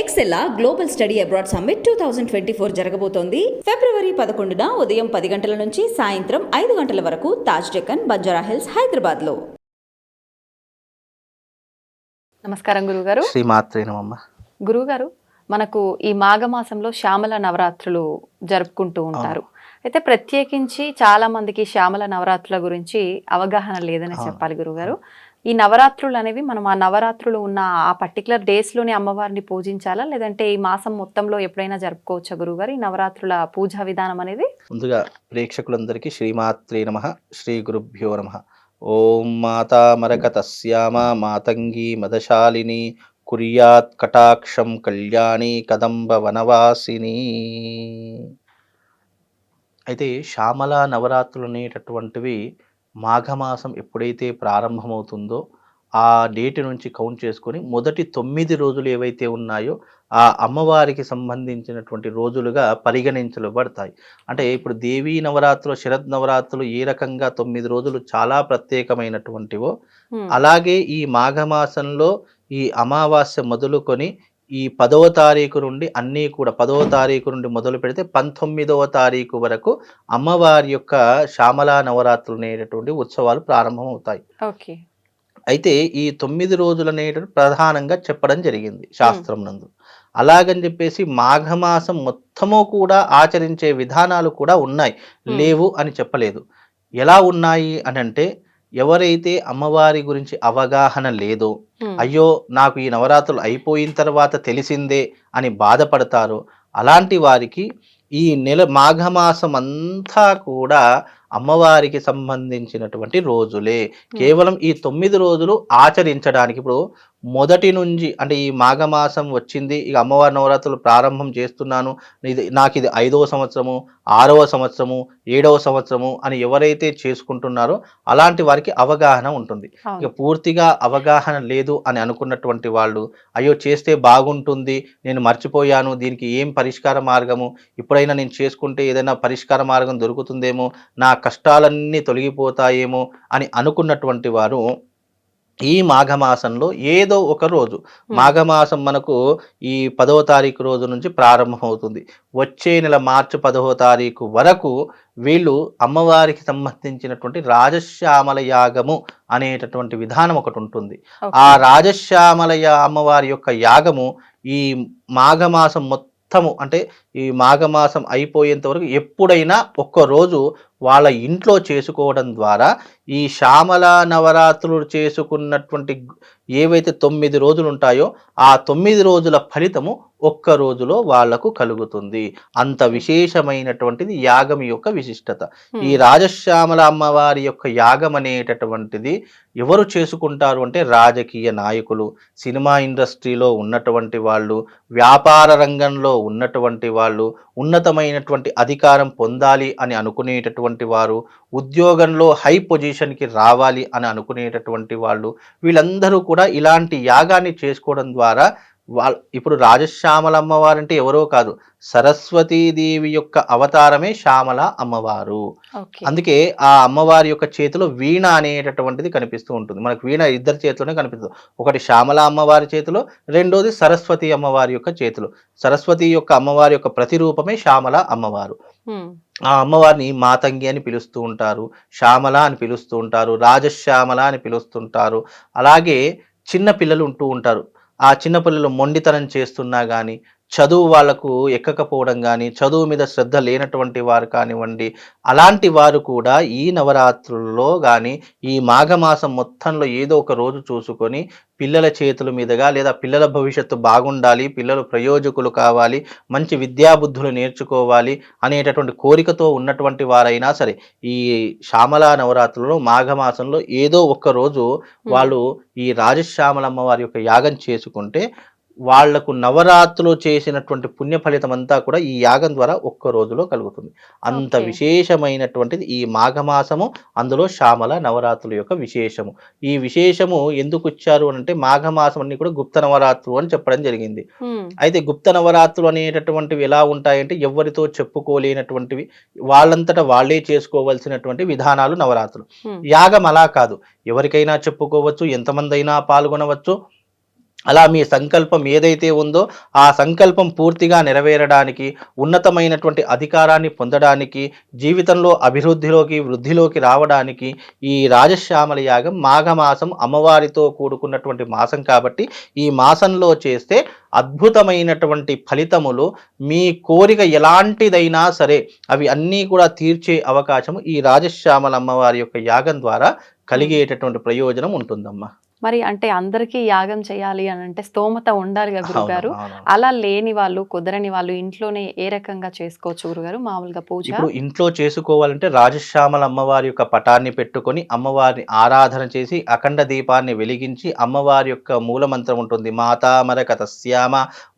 ఎక్సెల్లా global study abroad summit 2024 జరగబోతోంది. ఫిబ్రవరి 11న ఉదయం 10 గంటల నుంచి సాయంత్రం 5 గంటల వరకు తాజ్ డెక్కన్, బంజారా హిల్స్, హైదరాబాద్లో. నమస్కారం గురుగారు. శ్రీమాత్రే నమః. గురుగారు, మనకు ఈ మాఘమాసంలో శ్యామల నవరాత్రులు జరుపుకుంటూ ఉంటారు. అయితే ప్రత్యేకించి చాలా మందికి శ్యామల నవరాత్రుల గురించి అవగాహన లేదని చెప్పాలి గురుగారు. ఈ నవరాత్రులు అనేవి మనం ఆ నవరాత్రులు ఉన్న ఆ పర్టికులర్ డేస్లోనే అమ్మవారిని పూజించాలా, లేదంటే ఈ మాసం మొత్తంలో ఎప్పుడైనా జరుపుకోవచ్చా గురుగారు ఈ నవరాత్రుల పూజా విధానం అనేది? ముందుగా ప్రేక్షకులందరికీ శ్రీమాత్రే నమః, శ్రీ గురుభ్యో నమః. ఓం మాతా మరకతస్యామ మాతంగి మదశాలిని కుర్యాత్ కటాక్షం కళ్యాణి కదంబ వనవాసిని. అయితే శ్యామల నవరాత్రులు అనేటటువంటివి మాఘమాసం ఎప్పుడైతే ప్రారంభమవుతుందో ఆ డేట్ నుంచి కౌంట్ చేసుకొని మొదటి 9 రోజులు ఏవైతే ఉన్నాయో ఆ అమ్మవారికి సంబంధించినటువంటి రోజులుగా పరిగణించబడతాయి. అంటే ఇప్పుడు దేవీ నవరాత్రులు, శరద్ నవరాత్రులు ఏ రకంగా 9 రోజులు చాలా ప్రత్యేకమైనటువంటివో అలాగే ఈ మాఘమాసంలో ఈ అమావాస్య మొదలుకొని ఈ 10వ తారీఖు నుండి అన్నీ కూడా 10వ తారీఖు నుండి మొదలు పెడితే 19వ తారీఖు వరకు అమ్మవారి యొక్క శ్యామల నవరాత్రులు అనేటటువంటి ఉత్సవాలు ప్రారంభమవుతాయి. ఓకే. అయితే ఈ 9 రోజులు అనేటువంటి ప్రధానంగా చెప్పడం జరిగింది శాస్త్రం నందు. అలాగని చెప్పేసి మాఘమాసం మొత్తము కూడా ఆచరించే విధానాలు కూడా ఉన్నాయి, లేవు అని చెప్పలేదు. ఎలా ఉన్నాయి అని అంటే, ఎవరైతే అమ్మవారి గురించి అవగాహన లేదో, అయ్యో నాకు ఈ నవరాత్రులు అయిపోయిన తర్వాత తెలిసిందే అని బాధపడతారో అలాంటి వారికి ఈ మాఘమాసం అంతా కూడా అమ్మవారికి సంబంధించినటువంటి రోజులే. కేవలం ఈ 9 రోజులు ఆచరించడానికి ఇప్పుడు మొదటి నుంచి అంటే ఈ మాఘమాసం వచ్చింది, ఇక అమ్మవారి నవరాత్రులు ప్రారంభం చేస్తున్నాను, నాకు ఇది 5వ సంవత్సరము, 6వ సంవత్సరము, 7వ సంవత్సరము అని ఎవరైతే చేసుకుంటున్నారో అలాంటి వారికి అవగాహన ఉంటుంది. ఇక పూర్తిగా అవగాహన లేదు అని అనుకున్నటువంటి వాళ్ళు, అయ్యో చేస్తే బాగుంటుంది, నేను మర్చిపోయాను, దీనికి ఏం పరిష్కార మార్గము, ఇప్పుడైనా నేను చేసుకుంటే ఏదైనా పరిష్కార మార్గం దొరుకుతుందేమో, నా కష్టాలన్నీ తొలగిపోతాయేమో అని అనుకున్నటువంటి వారు ఈ మాఘమాసంలో ఏదో ఒక రోజు, మాఘమాసం మనకు ఈ 10వ తారీఖు రోజు నుంచి ప్రారంభమవుతుంది. వచ్చే నెల మార్చి 10వ తారీఖు వరకు వీళ్ళు అమ్మవారికి సంబంధించినటువంటి రాజశ్యామల యాగము అనేటటువంటి విధానం ఒకటి ఉంటుంది. ఆ రాజశ్యామల అమ్మవారి యొక్క యాగము ఈ మాఘమాసం మొత్తము అంటే ఈ మాఘమాసం అయిపోయేంత వరకు ఎప్పుడైనా ఒక్కరోజు వాళ్ళ ఇంట్లో చేసుకోవడం ద్వారా ఈ శ్యామల నవరాత్రులు చేసుకున్నటువంటి ఏవైతే 9 రోజులు ఉంటాయో ఆ 9 రోజుల ఫలితము ఒక్క రోజులో వాళ్లకు కలుగుతుంది. అంత విశేషమైనటువంటిది యాగం యొక్క విశిష్టత. ఈ రాజశ్యామల అమ్మవారి యొక్క యాగం అనేటటువంటిది ఎవరు చేసుకుంటారు అంటే రాజకీయ నాయకులు, సినిమా ఇండస్ట్రీలో ఉన్నటువంటి వాళ్ళు, వ్యాపార రంగంలో ఉన్నటువంటి వాళ్ళు, ఉన్నతమైనటువంటి అధికారం పొందాలి అని అనుకునేటటువంటి వారు, ఉద్యోగంలో హై పొజిషన్కి రావాలి అని అనుకునేటటువంటి వాళ్ళు, వీళ్ళందరూ కూడా ఇలాంటి యాగాన్ని చేసుకోవడం ద్వారా ఇప్పుడు రాజశ్యామల అమ్మవారు అంటే ఎవరో కాదు, సరస్వతీదేవి యొక్క అవతారమే శ్యామల అమ్మవారు. అందుకే ఆ అమ్మవారి యొక్క చేతిలో వీణ అనేటటువంటిది కనిపిస్తూ ఉంటుంది. మనకు వీణ ఇద్దరి చేతిలోనే కనిపిస్తుంది. ఒకటి శ్యామల అమ్మవారి చేతిలో, రెండోది సరస్వతి అమ్మవారి యొక్క చేతిలో. సరస్వతి యొక్క అమ్మవారి యొక్క ప్రతిరూపమే శ్యామల అమ్మవారు. ఆ అమ్మవారిని మాతంగి అని పిలుస్తూ ఉంటారు, శ్యామల అని పిలుస్తూ ఉంటారు, రాజశ్యామల అని పిలుస్తుంటారు. అలాగే చిన్న పిల్లలు ఉంటూ ఉంటారు. ఆ చిన్న పిల్లలు మొండితనం చేస్తున్నా కానీ, చదువు వాళ్లకు ఎక్కకపోవడం కానీ, చదువు మీద శ్రద్ధ లేనటువంటి వారు కానివ్వండి, అలాంటి వారు కూడా ఈ నవరాత్రుల్లో కానీ ఈ మాఘమాసం మొత్తంలో ఏదో ఒక రోజు చూసుకొని పిల్లల చేతుల మీదుగా, లేదా పిల్లల భవిష్యత్తు బాగుండాలి, పిల్లలు ప్రయోజకులు కావాలి, మంచి విద్యాబుద్ధులు నేర్చుకోవాలి అనేటటువంటి కోరికతో ఉన్నటువంటి వారైనా సరే ఈ శ్యామల నవరాత్రులలో మాఘమాసంలో ఏదో ఒక రోజు వాళ్ళు ఈ రాజశ్యామలమ్మ వారి యొక్క యాగం చేసుకుంటే వాళ్లకు నవరాత్రులు చేసినటువంటి పుణ్య ఫలితం అంతా కూడా ఈ యాగం ద్వారా ఒక్క రోజులో కలుగుతుంది. అంత విశేషమైనటువంటిది ఈ మాఘమాసము, అందులో శ్యామల నవరాత్రుల యొక్క విశేషము. ఈ విశేషము ఎందుకు ఇచ్చారు అంటే మాఘమాసం అన్ని కూడా గుప్త నవరాత్రులు అని చెప్పడం జరిగింది. అయితే గుప్త నవరాత్రులు అనేటటువంటివి ఎలా ఉంటాయంటే ఎవరితో చెప్పుకోలేనటువంటివి, వాళ్ళంతటా వాళ్ళే చేసుకోవలసినటువంటి విధానాలు నవరాత్రులు. యాగం అలా కాదు, ఎవరికైనా చెప్పుకోవచ్చు, ఎంతమంది అయినా పాల్గొనవచ్చు, అలా మీ సంకల్పం ఏదైతే ఉందో ఆ సంకల్పం పూర్తిగా నెరవేరడానికి, ఉన్నతమైనటువంటి అధికారాన్ని పొందడానికి, జీవితంలో అభివృద్ధిలోకి, వృద్ధిలోకి రావడానికి ఈ రాజశ్యామల యాగం మాఘమాసం అమ్మవారితో కూడుకున్నటువంటి మాసం కాబట్టి ఈ మాసంలో చేస్తే అద్భుతమైనటువంటి ఫలితములు, మీ కోరిక ఎలాంటిదైనా సరే అవి అన్నీ కూడా తీర్చే అవకాశం ఈ రాజశ్యామల అమ్మవారి యొక్క యాగం ద్వారా కలిగేటటువంటి ప్రయోజనం ఉంటుందమ్మా. మరి అంటే అందరికీ యాగం చేయాలి అని అంటే స్తోమత ఉండాలి కదా గురుగారు. అవును. అలా లేని వాళ్ళు, కుదరని వాళ్ళు ఇంట్లోనే ఏ రకంగా చేసుకోవచ్చు గురుగారు మామూలుగా పూజ? ఇప్పుడు ఇంట్లో చేసుకోవాలంటే రాజశ్యామల అమ్మవారి యొక్క పటాన్ని పెట్టుకొని అమ్మవారిని ఆరాధన చేసి అఖండ దీపాన్ని వెలిగించి అమ్మవారి యొక్క మూలమంత్రం ఉంటుంది. మాతామర కతశ్యామ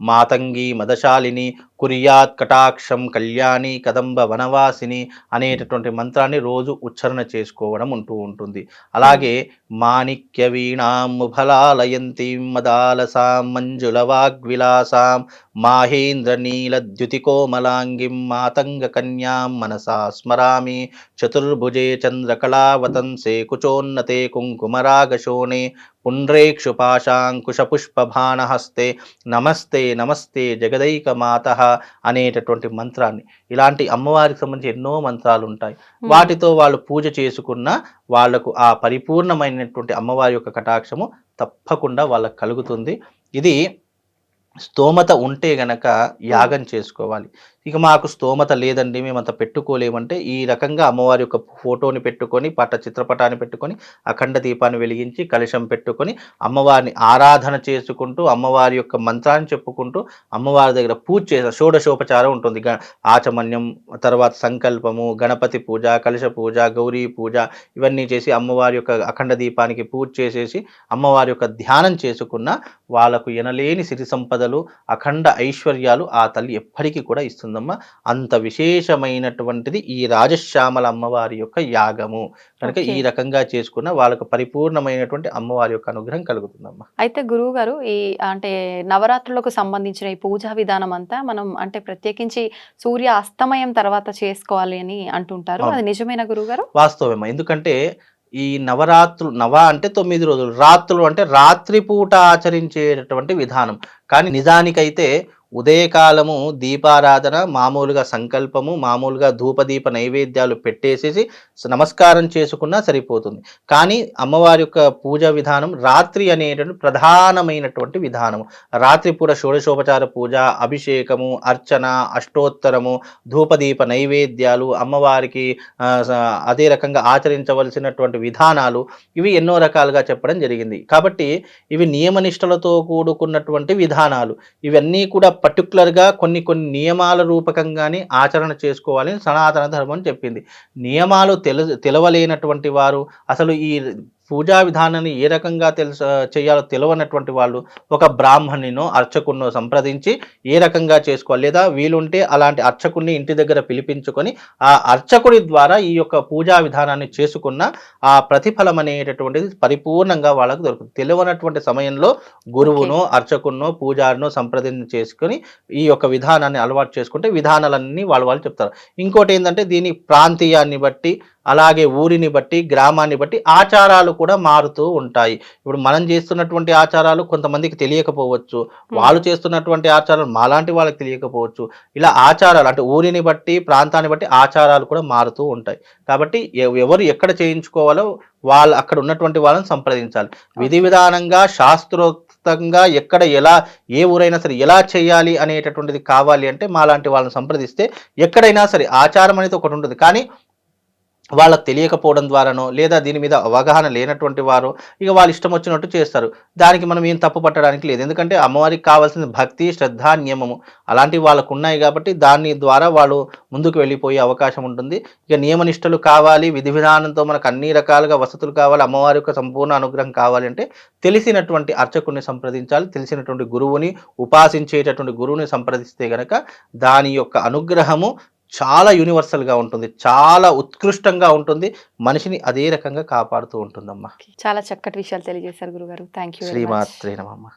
మాతంగి మదశాలిని కుర్యాత్ కటాక్షం కళ్యాణి కదంబ వనవాసిని అనేటటువంటి మంత్రాన్ని రోజు ఉచ్చారణ చేసుకోవడం ఉంటుంది. అలాగే మాణిక్య వీణాం ముఫలాలయంతీం మదాలసాం మంజుల వాగ్విలాసాం మాహేంద్ర నీలద్యుతికోమలాంగిం మాతంగ కన్యాం మనసా స్మరామి చతుర్భుజే చంద్రకళావతంసే కుచోన్నతే కుంకుమరాగశోణే పుండ్రేక్షుపాశాంకుశపుష్పభానహస్తే నమస్తే నమస్తే జగదైక మాతః అనేటటువంటి మంత్రాన్ని, ఇలాంటి అమ్మవారికి సంబంధించి ఎన్నో మంత్రాలు ఉంటాయి. వాటితో వాళ్ళు పూజ చేసుకున్న వాళ్లకు ఆ పరిపూర్ణమైనటువంటి అమ్మవారి యొక్క కటాక్షము తప్పకుండా వాళ్ళకు కలుగుతుంది. ఇది స్తోమత ఉంటే గనక యాగం చేసుకోవాలి. ఇక మాకు స్తోమత లేదండి, మేము అంత పెట్టుకోలేమంటే ఈ రకంగా అమ్మవారి యొక్క ఫోటోని పెట్టుకొని చిత్రపటాన్ని పెట్టుకొని అఖండ దీపాన్ని వెలిగించి కలశం పెట్టుకొని అమ్మవారిని ఆరాధన చేసుకుంటూ అమ్మవారి యొక్క మంత్రాన్ని చెప్పుకుంటూ అమ్మవారి దగ్గర పూజ చేసే షోడశోపచారం ఉంటుంది. ఆచమన్యం, తర్వాత సంకల్పము, గణపతి పూజ, కలశ పూజ, గౌరీ పూజ ఇవన్నీ చేసి అమ్మవారి యొక్క అఖండ దీపానికి పూజ చేసేసి అమ్మవారి యొక్క ధ్యానం చేసుకున్న వాళ్ళకు ఎనలేని సిరి సంపదలు, అఖండ ఐశ్వర్యాలు ఆ తల్లి ఎప్పటికీ కూడా ఇస్తుందమ్మా. అంత విశేషమైనటువంటిది ఈ రాజశ్యామల అమ్మవారి యొక్క యాగము కనుక ఈ రకంగా చేసుకున్న వాళ్ళకు పరిపూర్ణమైనటువంటి అమ్మవారి యొక్క అనుగ్రహం కలుగుతుందమ్మా. అయితే గురువు గారు, ఈ అంటే నవరాత్రులకు సంబంధించిన ఈ పూజా విధానం అంతా మనం అంటే ప్రత్యేకించి సూర్య అస్తమయం తర్వాత చేసుకోవాలి అని అంటుంటారు. అది నిజమేనా గురువు గారు? వాస్తవమేమా. ఎందుకంటే ఈ నవరాత్రులు, అంటే 9 రోజులు, రాత్రులు అంటే రాత్రిపూట ఆచరించేటటువంటి విధానం. కానీ నిజానికైతే ఉదయకాలము దీపారాధన, మామూలుగా సంకల్పము, మామూలుగా ధూపదీప నైవేద్యాలు పెట్టేసేసి నమస్కారం చేసుకున్నా సరిపోతుంది. కానీ అమ్మవారి యొక్క పూజా విధానం రాత్రి అనేటువంటి ప్రధానమైనటువంటి విధానము. రాత్రిపూట షోడశోపచార పూజ, అభిషేకము, అర్చన, అష్టోత్తరము, ధూపదీప నైవేద్యాలు, అమ్మవారికి అదే రకంగా ఆచరించవలసినటువంటి విధానాలు ఇవి ఎన్నో రకాలుగా చెప్పడం జరిగింది. కాబట్టి ఇవి నియమనిష్టలతో కూడుకున్నటువంటి విధానాలు. ఇవన్నీ కూడా పర్టికులర్గా కొన్ని నియమాల రూపకంగానే ఆచరణ చేసుకోవాలని సనాతన ధర్మం చెప్పింది. నియమాలు తెలవలేనటువంటి వారు, అసలు ఈ పూజా విధానాన్ని ఏ రకంగా చేయాలో తెలియనటువంటి వాళ్ళు ఒక బ్రాహ్మణినో అర్చకున్నో సంప్రదించి ఏ రకంగా చేసుకోవాలి, లేదా వీలుంటే అలాంటి అర్చకుడిని ఇంటి దగ్గర పిలిపించుకొని ఆ అర్చకుడి ద్వారా ఈ యొక్క పూజా విధానాన్ని చేసుకున్న ఆ ప్రతిఫలం అనేటటువంటిది పరిపూర్ణంగా వాళ్ళకు దొరుకుతుంది. తెలియనటువంటి సమయంలో గురువునో అర్చకున్నో పూజారినో సంప్రదించి చేసుకొని ఈ యొక్క విధానాన్ని అలవాటు చేసుకుంటే విధానాలన్నీ వాళ్ళు చెప్తారు. ఇంకోటి ఏంటంటే దీని ప్రాంతీయాన్ని బట్టి, అలాగే ఊరిని బట్టి, గ్రామాన్ని బట్టి ఆచారాలు కూడా మారుతూ ఉంటాయి. ఇప్పుడు మనం చేస్తున్నటువంటి ఆచారాలు కొంతమందికి తెలియకపోవచ్చు, వాళ్ళు చేస్తున్నటువంటి ఆచారాలు మాలాంటి వాళ్ళకి తెలియకపోవచ్చు. ఇలా ఆచారాలు అంటే ఊరిని బట్టి, ప్రాంతాన్ని బట్టి ఆచారాలు కూడా మారుతూ ఉంటాయి. కాబట్టి ఎవరు ఎక్కడ చేయించుకోవాలో వాళ్ళు అక్కడ ఉన్నటువంటి వాళ్ళని సంప్రదించాలి. విధి విధానంగా శాస్త్రోక్తంగా ఎక్కడ ఎలా, ఏ ఊరైనా సరే ఎలా చేయాలి అనేటటువంటిది కావాలి అంటే మాలాంటి వాళ్ళని సంప్రదిస్తే ఎక్కడైనా సరే ఆచారం అనేది ఒకటి ఉంటుంది. కానీ వాళ్ళకి తెలియకపోవడం ద్వారానో, లేదా దీని మీద అవగాహన లేనటువంటి వారు ఇక వాళ్ళు ఇష్టం వచ్చినట్టు చేస్తారు. దానికి మనం ఏం తప్పు పట్టడానికి లేదు. ఎందుకంటే అమ్మవారికి కావాల్సిన భక్తి, శ్రద్ధ, నియమము అలాంటివి వాళ్ళకు ఉన్నాయి కాబట్టి దాని ద్వారా వాళ్ళు ముందుకు వెళ్ళిపోయే అవకాశం ఉంటుంది. ఇక నియమనిష్టలు కావాలి, విధి విధానంతో మనకు అన్ని రకాలుగా వసతులు కావాలి, అమ్మవారి యొక్క సంపూర్ణ అనుగ్రహం కావాలి అంటే తెలిసినటువంటి అర్చకుడిని సంప్రదించాలి. తెలిసినటువంటి గురువుని, ఉపాసించేటటువంటి గురువుని సంప్రదిస్తే గనక దాని యొక్క అనుగ్రహము చాలా యూనివర్సల్గా ఉంటుంది, చాలా ఉత్కృష్టంగా ఉంటుంది, మనిషిని అదే రకంగా కాపాడుతూ ఉంటుందమ్మా. చాలా చక్కటి విషయాలు తెలియజేశారు గురుగారు. Thank you. శ్రీమాత్రే నమః.